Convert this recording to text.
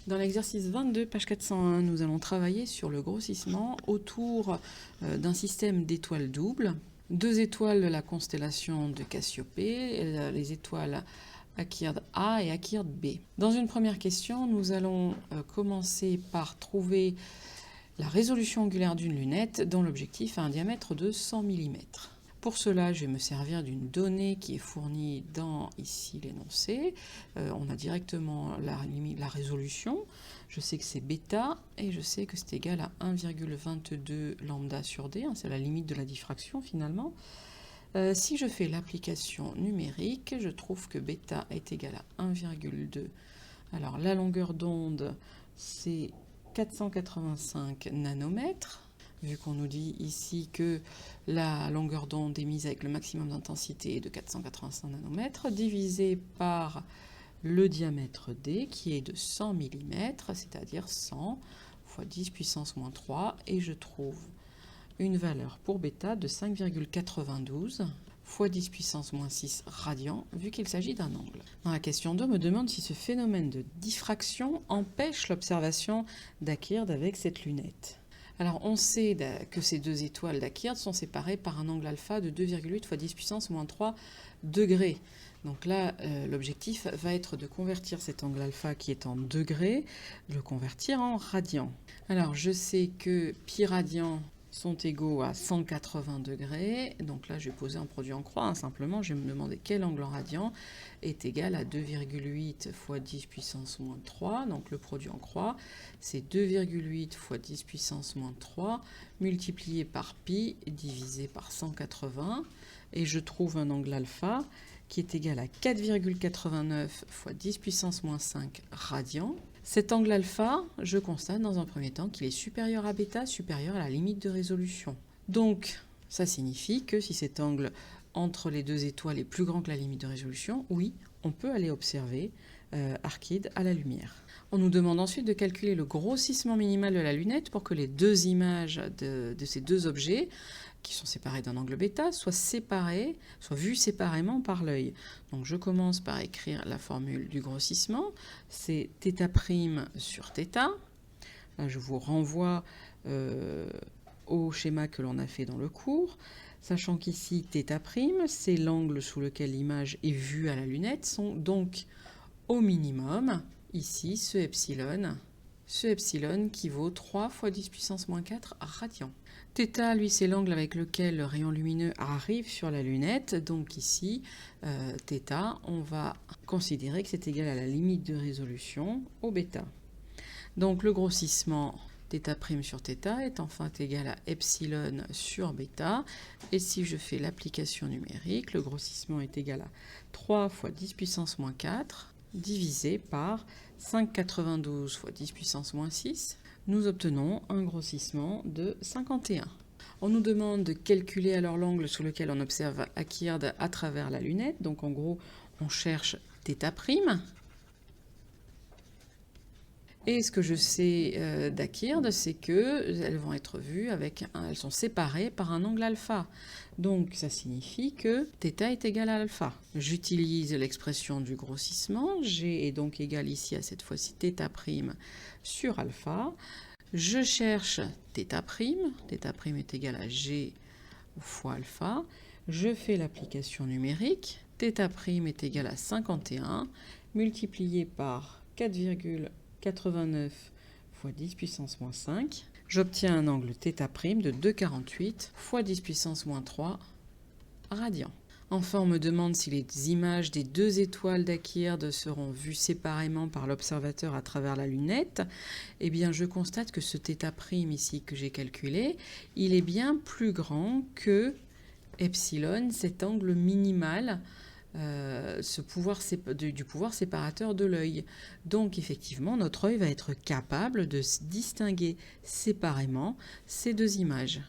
Dans l'exercice 22, page 401, nous allons travailler sur le grossissement autour d'un système d'étoiles doubles. Deux étoiles de la constellation de Cassiopée, les étoiles Akird A et Akird B. Dans une première question, nous allons commencer par trouver la résolution angulaire d'une lunette dont l'objectif a un diamètre de 100 mm. Pour cela, je vais me servir d'une donnée qui est fournie dans ici l'énoncé. On a directement la résolution. Je sais que c'est bêta et je sais que c'est égal à 1,22 lambda sur d. C'est la limite de la diffraction finalement. Si je fais l'application numérique, je trouve que bêta est égal à 1,2. Alors la longueur d'onde, c'est 485 nanomètres. Vu qu'on nous dit ici que la longueur d'onde émise avec le maximum d'intensité est de 485 nanomètres, divisé par le diamètre d, qui est de 100 mm, c'est-à-dire 100 fois 10 puissance moins 3, et je trouve une valeur pour bêta de 5,92 fois 10 puissance moins 6 radians, vu qu'il s'agit d'un angle. Dans la question 2, on me demande si ce phénomène de diffraction empêche l'observation d'Akird avec cette lunette. Alors on sait que ces deux étoiles d'Akird sont séparées par un angle alpha de 2,8 fois 10 puissance moins 3 degrés. Donc là, l'objectif va être de convertir cet angle alpha qui est en degrés, le convertir en radians. Alors je sais que pi radians sont égaux à 180 degrés. Donc là, je vais poser un produit en croix. Simplement, je vais me demander quel angle en radian est égal à 2,8 fois 10 puissance moins 3. Donc le produit en croix, c'est 2,8 fois 10 puissance moins 3 multiplié par pi divisé par 180. Et je trouve un angle alpha qui est égal à 4,89 fois 10 puissance moins 5 radians. Cet angle alpha, je constate dans un premier temps qu'il est supérieur à bêta, supérieur à la limite de résolution. Donc, ça signifie que si cet angle entre les deux étoiles est plus grand que la limite de résolution, oui, on peut aller observer Akird à la lumière. On nous demande ensuite de calculer le grossissement minimal de la lunette pour que les deux images de ces deux objets, qui sont séparés d'un angle bêta, soient vues séparément par l'œil. Donc je commence par écrire la formule du grossissement, c'est θ' sur θ. Là, je vous renvoie au schéma que l'on a fait dans le cours, sachant qu'ici θ', c'est l'angle sous lequel l'image est vue à la lunette, sont donc au minimum, ici, ce epsilon qui vaut 3 fois 10 puissance moins 4 radians. Θ, lui, c'est l'angle avec lequel le rayon lumineux arrive sur la lunette. Donc ici, θ, on va considérer que c'est égal à la limite de résolution au bêta. Donc le grossissement θ' sur θ est enfin égal à epsilon sur bêta. Et si je fais l'application numérique, le grossissement est égal à 3 fois 10 puissance moins 4 divisé par 5,92 fois 10 puissance moins 6, nous obtenons un grossissement de 51. On nous demande de calculer alors l'angle sous lequel on observe Akird à travers la lunette. Donc en gros, on cherche θ'. Et ce que je sais d'Akird, c'est qu'elles vont être vues elles sont séparées par un angle alpha. Donc ça signifie que θ est égal à alpha. J'utilise l'expression du grossissement. G est donc égal ici à cette fois-ci θ' sur alpha. Je cherche θ'. θ' est égal à G fois alpha. Je fais l'application numérique. θ' est égal à 51 multiplié par 4,89 fois 10 puissance moins 5. J'obtiens un angle θ' de 2,48 fois 10 puissance moins 3 radians. Enfin, on me demande si les images des deux étoiles d'Akird seront vues séparément par l'observateur à travers la lunette. Eh bien, je constate que ce θ' ici que j'ai calculé, il est bien plus grand que epsilon, cet angle minimal du pouvoir séparateur de l'œil. Donc effectivement, notre œil va être capable de distinguer séparément ces deux images.